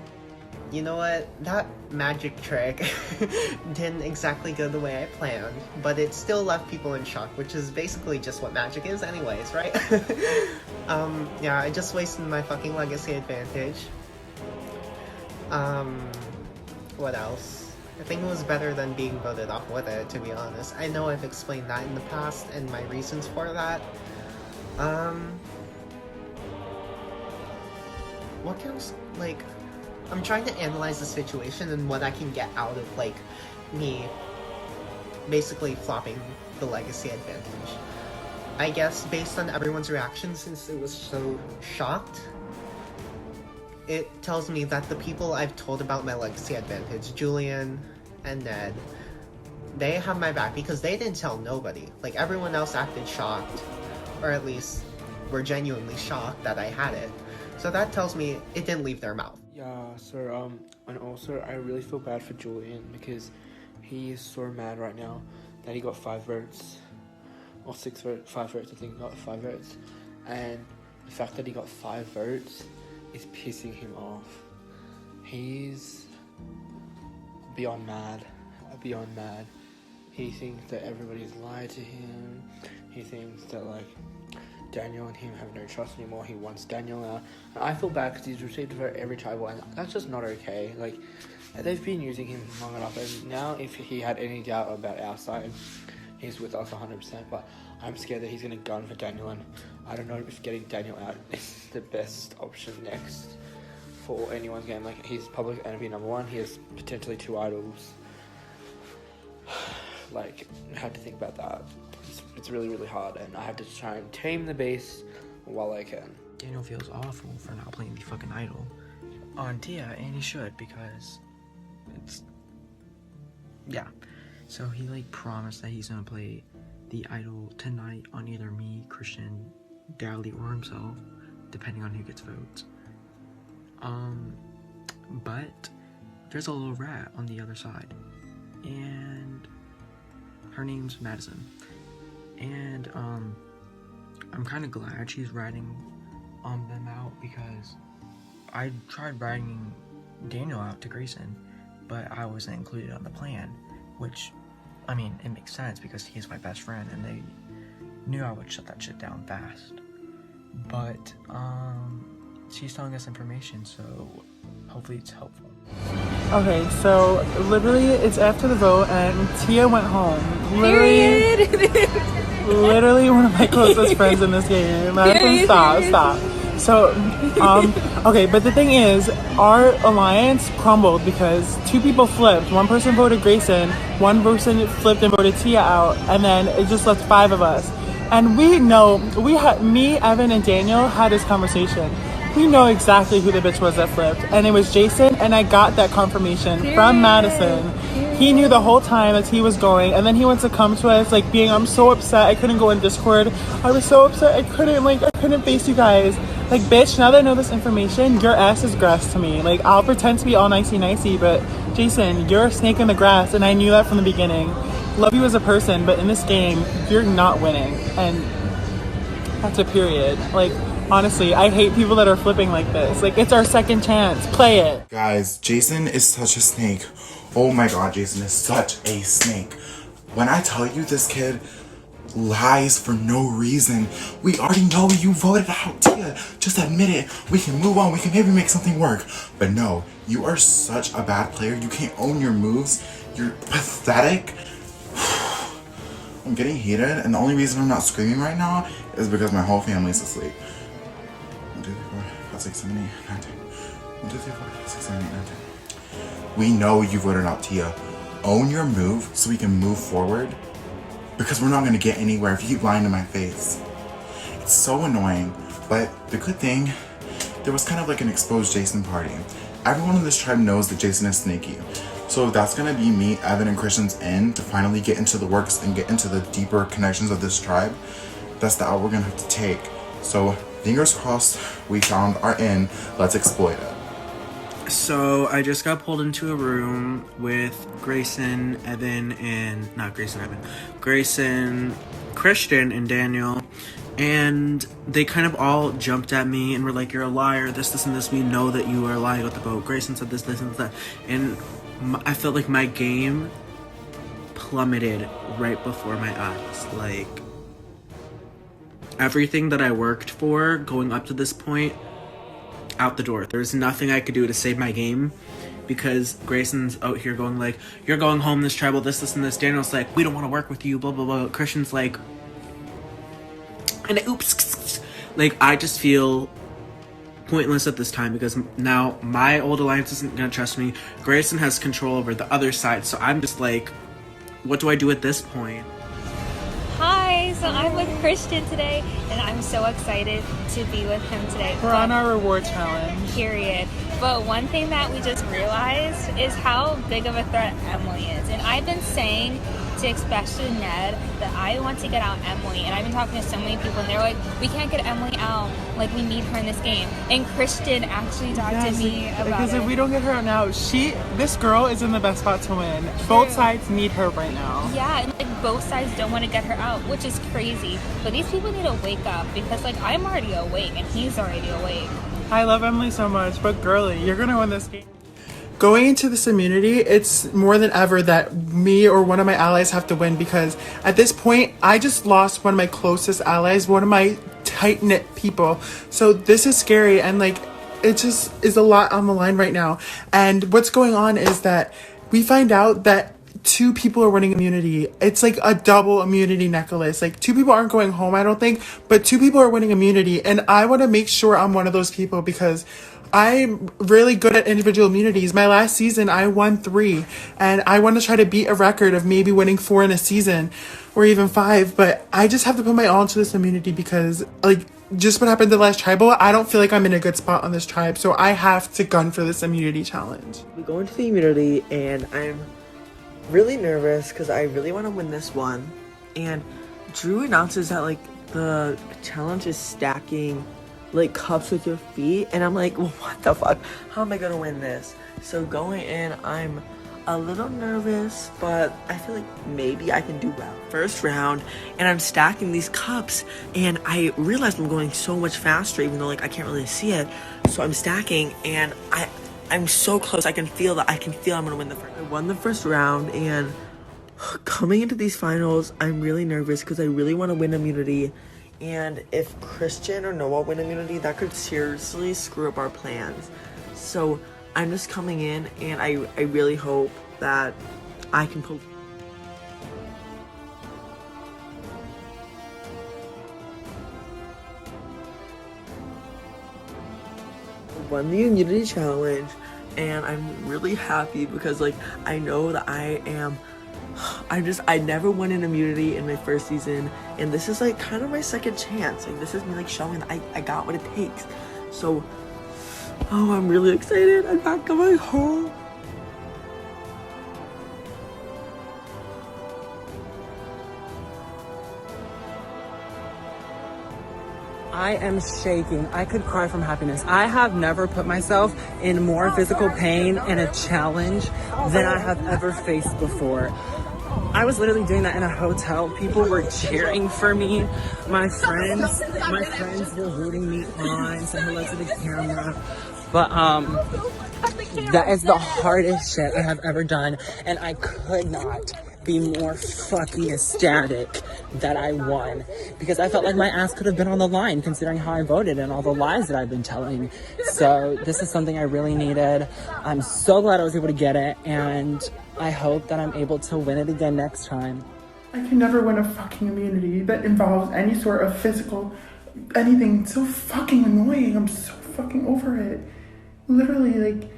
You know what? That magic trick didn't exactly go the way I planned, but it still left people in shock, which is basically just what magic is anyways, right? Yeah, I just wasted my fucking legacy advantage. What else? I think it was better than being voted off with it, to be honest. I know I've explained that in the past and my reasons for that. What else? Like, I'm trying to analyze the situation and what I can get out of, like, me basically flopping the legacy advantage. I guess based on everyone's reaction, since it was so shocked, it tells me that the people I've told about my legacy advantage, Julian and Ned, they have my back because they didn't tell nobody. Like, everyone else acted shocked, or at least were genuinely shocked that I had it. So that tells me it didn't leave their mouth. Yeah, so, and also, I really feel bad for Julian because he is so mad right now that he got 5 votes. Or 6 votes, 5 votes, I think he got 5 votes. And the fact that he got 5 votes is pissing him off. He's beyond mad. He thinks that everybody's lied to him. He thinks that, like, Daniel and him have no trust anymore. He wants Daniel out. And I feel bad because he's received a vote every tribal, and that's just not okay. Like, they've been using him long enough, and now if he had any doubt about our side, he's with us 100%, but I'm scared that he's going to gun for Daniel, and I don't know if getting Daniel out is the best option next for anyone's game. Like, he's public enemy #1, he has potentially 2 idols. Like, I have to think about that. It's really, really hard, and I have to try and tame the beast while I can. Daniel feels awful for not playing the fucking idol on Tia, and he should, because it's... Yeah. So he, like, promised that he's gonna play the idol tonight on either me, Christian, Dally, or himself, depending on who gets votes. But there's a little rat on the other side, and her name's Madison. And I'm kind of glad she's writing them out, because I tried writing Daniel out to Grayson, but I wasn't included on the plan, which, I mean, it makes sense because he's my best friend and they knew I would shut that shit down fast. But she's telling us information, so hopefully it's helpful. Okay, so literally it's after the vote and Tia went home. Literally one of my closest friends in this game. Stop. So, okay, but the thing is, our alliance crumbled because two people flipped. One person voted Grayson, one person flipped and voted Tia out, and then it just left 5 of us. And we know, me, Evan, and Daniel had this conversation. We know exactly who the bitch was that flipped, and it was Jason, and I got that confirmation from Madison. He knew the whole time that he was going, and then he went to come to us, like, being, I'm so upset, I couldn't go in Discord. I was so upset, I couldn't face you guys. Like, bitch, now that I know this information, your ass is grass to me. Like, I'll pretend to be all nicey, but Jason, you're a snake in the grass, and I knew that from the beginning. Love you as a person, but in this game, you're not winning, and that's a period. Like, honestly, I hate people that are flipping like this. Like, it's our second chance. Play it. Guys, Jason is such a snake. Oh my god, Jason is such a snake. When I tell you this kid lies for no reason, we already know you voted out Tia. Just admit it. We can move on. We can maybe make something work. But no, you are such a bad player. You can't own your moves. You're pathetic. I'm getting heated, and the only reason I'm not screaming right now is because my whole family's asleep. 1, 2, 3, 4, 5, 6, 7, 8, 9, 10. 1, 2, 3, 4, 5, 6, 7, 8, 9, 10. We know you voted out Tia. Own your move so we can move forward, because we're not gonna get anywhere if you keep lying to my face. It's so annoying, but the good thing, there was kind of like an exposed Jason party. Everyone in this tribe knows that Jason is sneaky. So that's gonna be me, Evan, and Christian's end to finally get into the works and get into the deeper connections of this tribe. That's the out we're gonna have to take. So fingers crossed we found our end. Let's exploit it. So I just got pulled into a room with Grayson, Christian, and Daniel. And they kind of all jumped at me and were like, you're a liar, this, and this. We know that you are lying with the vote. Grayson said this, and that. And I felt like my game plummeted right before my eyes. Like, everything that I worked for going up to this point, out the door. There's nothing I could do to save my game because Grayson's out here going like, you're going home, this tribal, this, and this. Daniel's like, we don't want to work with you, blah, blah, blah. Christian's like, and oops. Like, I just feel pointless at this time because now my old alliance isn't going to trust me. Grayson has control over the other side, so I'm just like, what do I do at this point? Hi, so I'm with Christian today, and I'm so excited to be with him today. We're on our reward challenge. Period. But one thing that we just realized is how big of a threat Emily is. And I've been saying to especially Ned that I want to get out Emily, and I've been talking to so many people and they're like, we can't get Emily out, like we need her in this game. And Christian actually talked to me about because it. if we don't get her out now, this girl is in the best spot to win. True. Both sides need her right now. Yeah, and like both sides don't want to get her out, which is crazy. But these people need to wake up because like I'm already awake and he's already awake. I love Emily so much, but girly, you're gonna win this game. Going into this immunity, it's more than ever that me or one of my allies have to win because at this point, I just lost one of my closest allies, one of my tight-knit people. So this is scary and like, it just is a lot on the line right now. And what's going on is that we find out that 2 people are winning immunity. It's like a double immunity necklace. Like 2 people aren't going home, I don't think, but 2 people are winning immunity. And I want to make sure I'm one of those people because I'm really good at individual immunities. My last season, I won 3, and I want to try to beat a record of maybe winning 4 in a season, or even 5, but I just have to put my all into this immunity because, like, just what happened to the last tribal, I don't feel like I'm in a good spot on this tribe, so I have to gun for this immunity challenge. We go into the immunity, and I'm really nervous because I really want to win this one, and Drew announces that, like, the challenge is stacking like cups with your feet, and I'm like, well, what the fuck, how am I gonna win this? So going in, I'm a little nervous, but I feel like maybe I can do well. First round, and I'm stacking these cups, and I realized I'm going so much faster, even though like I can't really see it. So I'm stacking, and I'm so close. I can feel I'm gonna win the first. I won the first round, and coming into these finals, I'm really nervous because I really want to win immunity. And if Christian or Noah win immunity, that could seriously screw up our plans. So I'm just coming in, and I really hope that I can pull. Won the immunity challenge, and I'm really happy because like I know that I never won an immunity in my first season, and this is like kind of my second chance. Like this is me like showing that I got what it takes. So I'm really excited. I'm not going home. I am shaking. I could cry from happiness. I have never put myself in more physical pain in a challenge than I have ever faced before. I was literally doing that in a hotel. People were cheering for me. My friends were rooting me on, saying hello to the camera. But that is the hardest shit I have ever done, and I could not be more fucking ecstatic that I won, because I felt like my ass could have been on the line considering how I voted and all the lies that I've been telling. So this is something I really needed. I'm so glad I was able to get it, and I hope that I'm able to win it again next time. I can never win a fucking immunity that involves any sort of physical anything. It's so fucking annoying. I'm so fucking over it. Literally, like,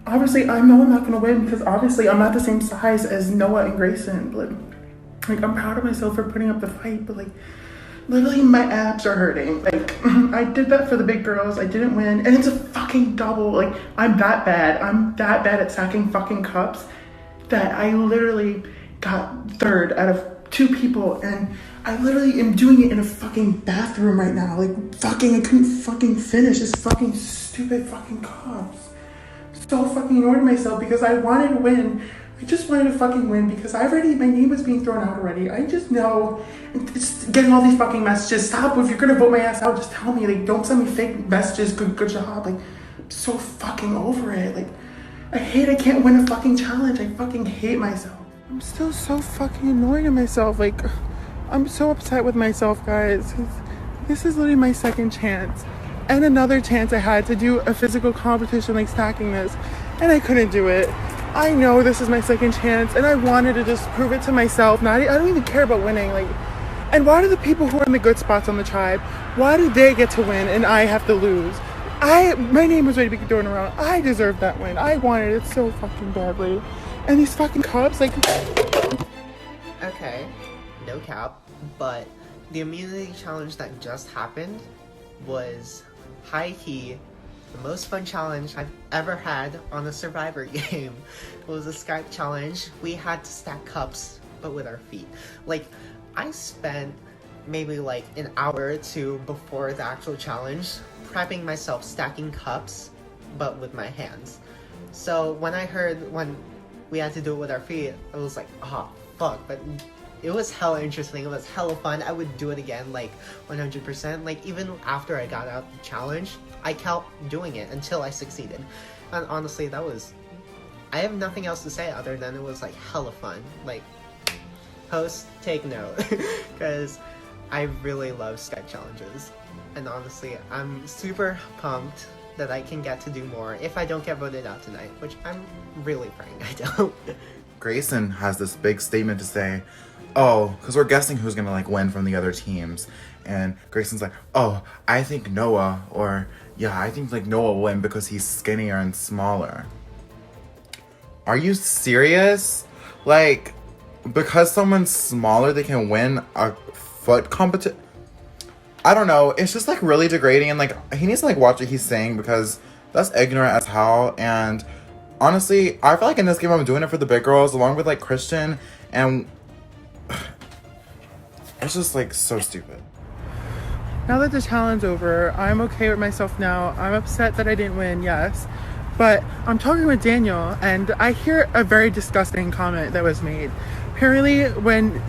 obviously I know I'm not gonna win because obviously I'm not the same size as Noah and Grayson, but like I'm proud of myself for putting up the fight, but like literally my abs are hurting. Like I did that for the big girls, I didn't win, and it's a fucking double. Like I'm that bad at stacking fucking cups that I literally got third out of 2 people, and I literally am doing it in a fucking bathroom right now. Like I couldn't fucking finish this fucking stupid fucking cups. So fucking annoyed at myself because I wanted to win. I just wanted to fucking win because my name was being thrown out already. I just know, it's getting all these fucking messages. Stop, if you're gonna vote my ass out, just tell me. Like, don't send me fake messages, good job. Like, I'm so fucking over it. Like, I can't win a fucking challenge. I fucking hate myself. I'm still so fucking annoyed at myself. Like, I'm so upset with myself, guys. This is literally my second chance. And another chance I had to do a physical competition like stacking this, and I couldn't do it. I know this is my second chance, and I wanted to just prove it to myself. I don't even care about winning. Like, and why do the people who are in the good spots on the tribe, why do they get to win and I have to lose? My name was ready to be thrown around. I deserved that win. I wanted it so fucking badly. And these fucking cops, like... Okay, no cap, but the immunity challenge that just happened was high-key the most fun challenge I've ever had on a Survivor game. It was a Skype challenge. We had to stack cups, but with our feet. Like, I spent maybe like an hour or 2 before the actual challenge prepping myself stacking cups, but with my hands. So when I heard when we had to do it with our feet, I was like, oh, fuck, but it was hella interesting. It was hella fun. I would do it again, like 100%. Like even after I got out the challenge, I kept doing it until I succeeded. And honestly, I have nothing else to say other than it was like hella fun. Like, host, take note, because I really love Skype challenges. And honestly, I'm super pumped that I can get to do more if I don't get voted out tonight, which I'm really praying I don't. Grayson has this big statement to say, oh, because we're guessing who's gonna like win from the other teams. And Grayson's like, oh, I think Noah, or yeah, I think like Noah will win because he's skinnier and smaller. Are you serious? Like, because someone's smaller, they can win a foot competition? I don't know. It's just like really degrading, and like he needs to like watch what he's saying because that's ignorant as hell. And honestly, I feel like in this game I'm doing it for the big girls along with like Christian, and it's just like so stupid. Now that the challenge over, I'm okay with myself now. I'm upset that I didn't win, yes. But I'm talking with Daniel, and I hear a very disgusting comment that was made. Apparently, when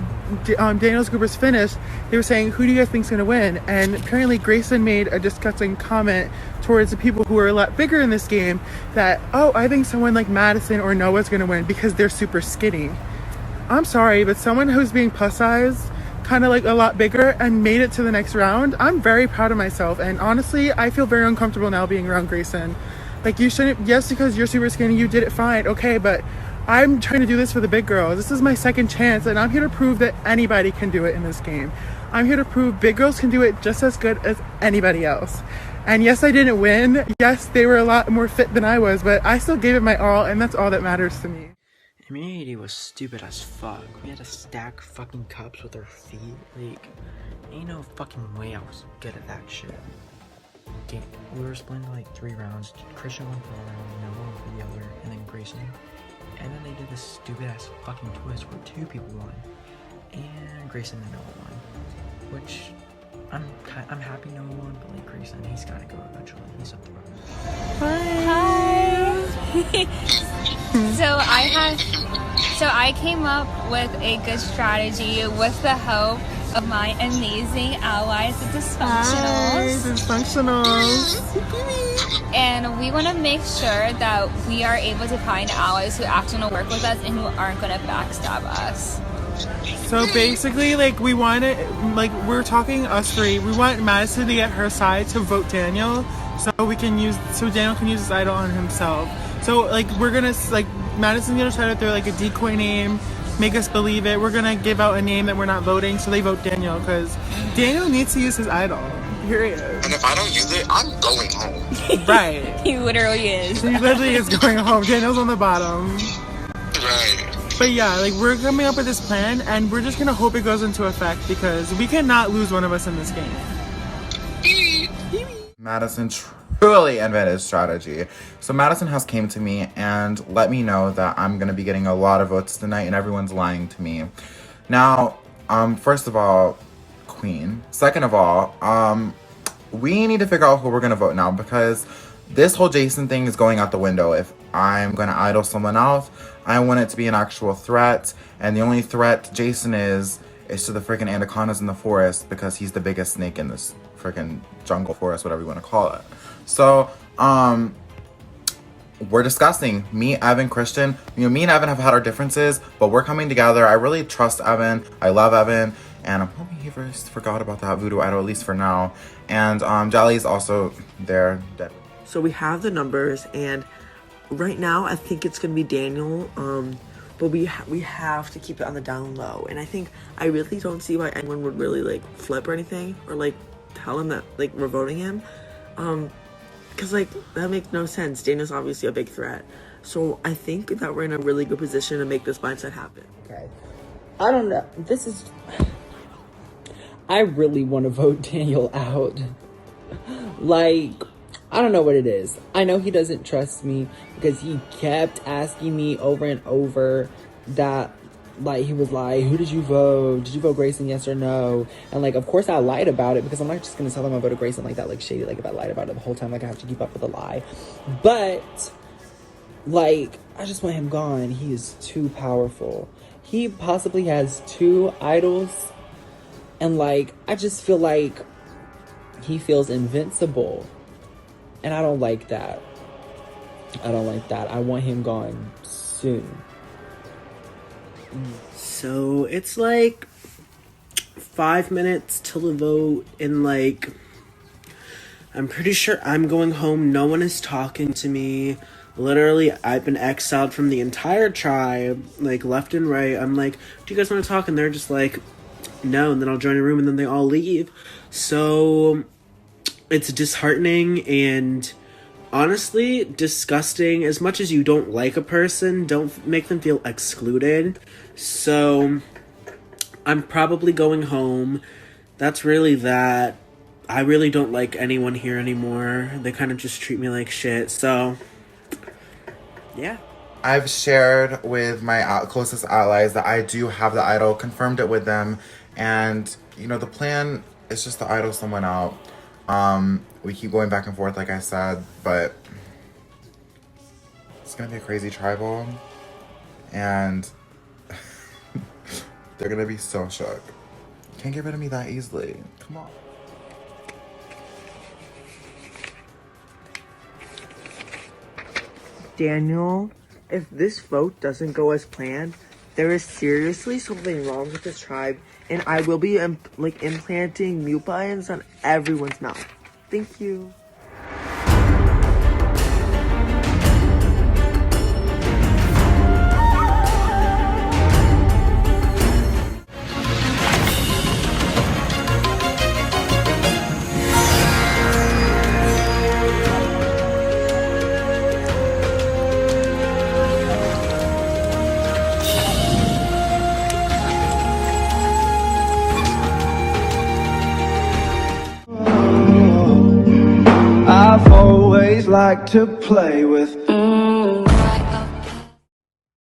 Daniel's group was finished, they were saying, who do you guys think is going to win? And apparently Grayson made a disgusting comment towards the people who are a lot bigger in this game that, oh, I think someone like Madison or Noah's going to win because they're super skinny. I'm sorry, but someone who's being plus-sized, kind of like a lot bigger, and made it to the next round, I'm very proud of myself. And honestly, I feel very uncomfortable now being around Grayson. Like, you shouldn't, yes, because you're super skinny, you did it fine, okay, but I'm trying to do this for the big girls. This is my second chance, and I'm here to prove that anybody can do it in this game. I'm here to prove big girls can do it just as good as anybody else. And yes, I didn't win. Yes, they were a lot more fit than I was, but I still gave it my all, and that's all that matters to me. Immunity was stupid as fuck. We had to stack fucking cups with our feet. Like, ain't no fucking way I was good at that shit. Okay, we were split into like 3 rounds. Christian went for one round, Noah went for the other, and then Grayson. And then they did this stupid ass fucking twist where 2 people won. And Grayson and Noah won. Which, I'm happy Noah won, but like Grayson, he's gotta go eventually. He's up the road. Hi. So I came up with a good strategy with the help of my amazing allies, the dysfunctionals. And we want to make sure that we are able to find allies who actually want to work with us and who aren't going to backstab us. So basically, like, we want it, like, we're talking us 3. We want Madison to get her side to vote Daniel, so Daniel can use his idol on himself. So, like, we're gonna, like, Madison's gonna try to throw, like, a decoy name, make us believe it. We're gonna give out a name that we're not voting, so they vote Daniel, because Daniel needs to use his idol. Period. And if I don't use it, I'm going home. Right. He literally is. He literally is going home. Daniel's on the bottom. Right. But yeah, like, we're coming up with this plan, and we're just gonna hope it goes into effect, because we cannot lose one of us in this game. Madison truly invented strategy. So Madison has came to me and let me know that I'm gonna be getting a lot of votes tonight and everyone's lying to me. Now, first of all, Queen. Second of all, we need to figure out who we're gonna vote now, because this whole Jason thing is going out the window. If I'm gonna idol someone else, I want it to be an actual threat, and the only threat Jason is to the freaking anacondas in the forest, because he's the biggest snake in this freaking jungle forest, whatever you want to call it. So, we're discussing, me, Evan, Christian. You know, me and Evan have had our differences, but we're coming together. I really trust Evan. I love Evan, and I'm hoping he forgot about that voodoo idol, at least for now. And Jolly's also there. Dead. So we have the numbers, and right now I think it's gonna be Daniel. But we have to keep it on the down low, and I really don't see why anyone would really like flip or anything, or like tell him that like we're voting him, because like that makes no sense. Daniel's obviously a big threat, so I think that we're in a really good position to make this mindset happen. Okay, I don't know. I really want to vote Daniel out. Like, I don't know what it is. I know he doesn't trust me because he kept asking me over and over that, like, he was like, who did you vote? Did you vote Grayson, yes or no? And, like, of course I lied about it, because I'm not just going to tell him I voted Grayson like that, like, shady, like, if I lied about it the whole time, like, I have to keep up with the lie. But, like, I just want him gone. He is too powerful. He possibly has 2 idols, and, like, I just feel like he feels invincible. And I don't like that. I don't like that. I want him gone soon. So it's like 5 minutes till the vote, and like I'm pretty sure I'm going home. No one is talking to me. Literally, I've been exiled from the entire tribe, like left and right. I'm like, do you guys want to talk? And they're just like, no. And then I'll join a room, and then they all leave. So it's disheartening and honestly disgusting. As much as you don't like a person, don't make them feel excluded. So I'm probably going home. That's really that. I really don't like anyone here anymore. They kind of just treat me like shit. So yeah. I've shared with my closest allies that I do have the idol, confirmed it with them, and you know, the plan is just to idol someone out. We keep going back and forth, like I said, but it's gonna be a crazy tribal, and they're gonna be so shook. Can't get rid of me that easily. Come on. Daniel, if this vote doesn't go as planned, there is seriously something wrong with this tribe, and I will be implanting mute buttons on everyone's mouth. Thank you. like to play with.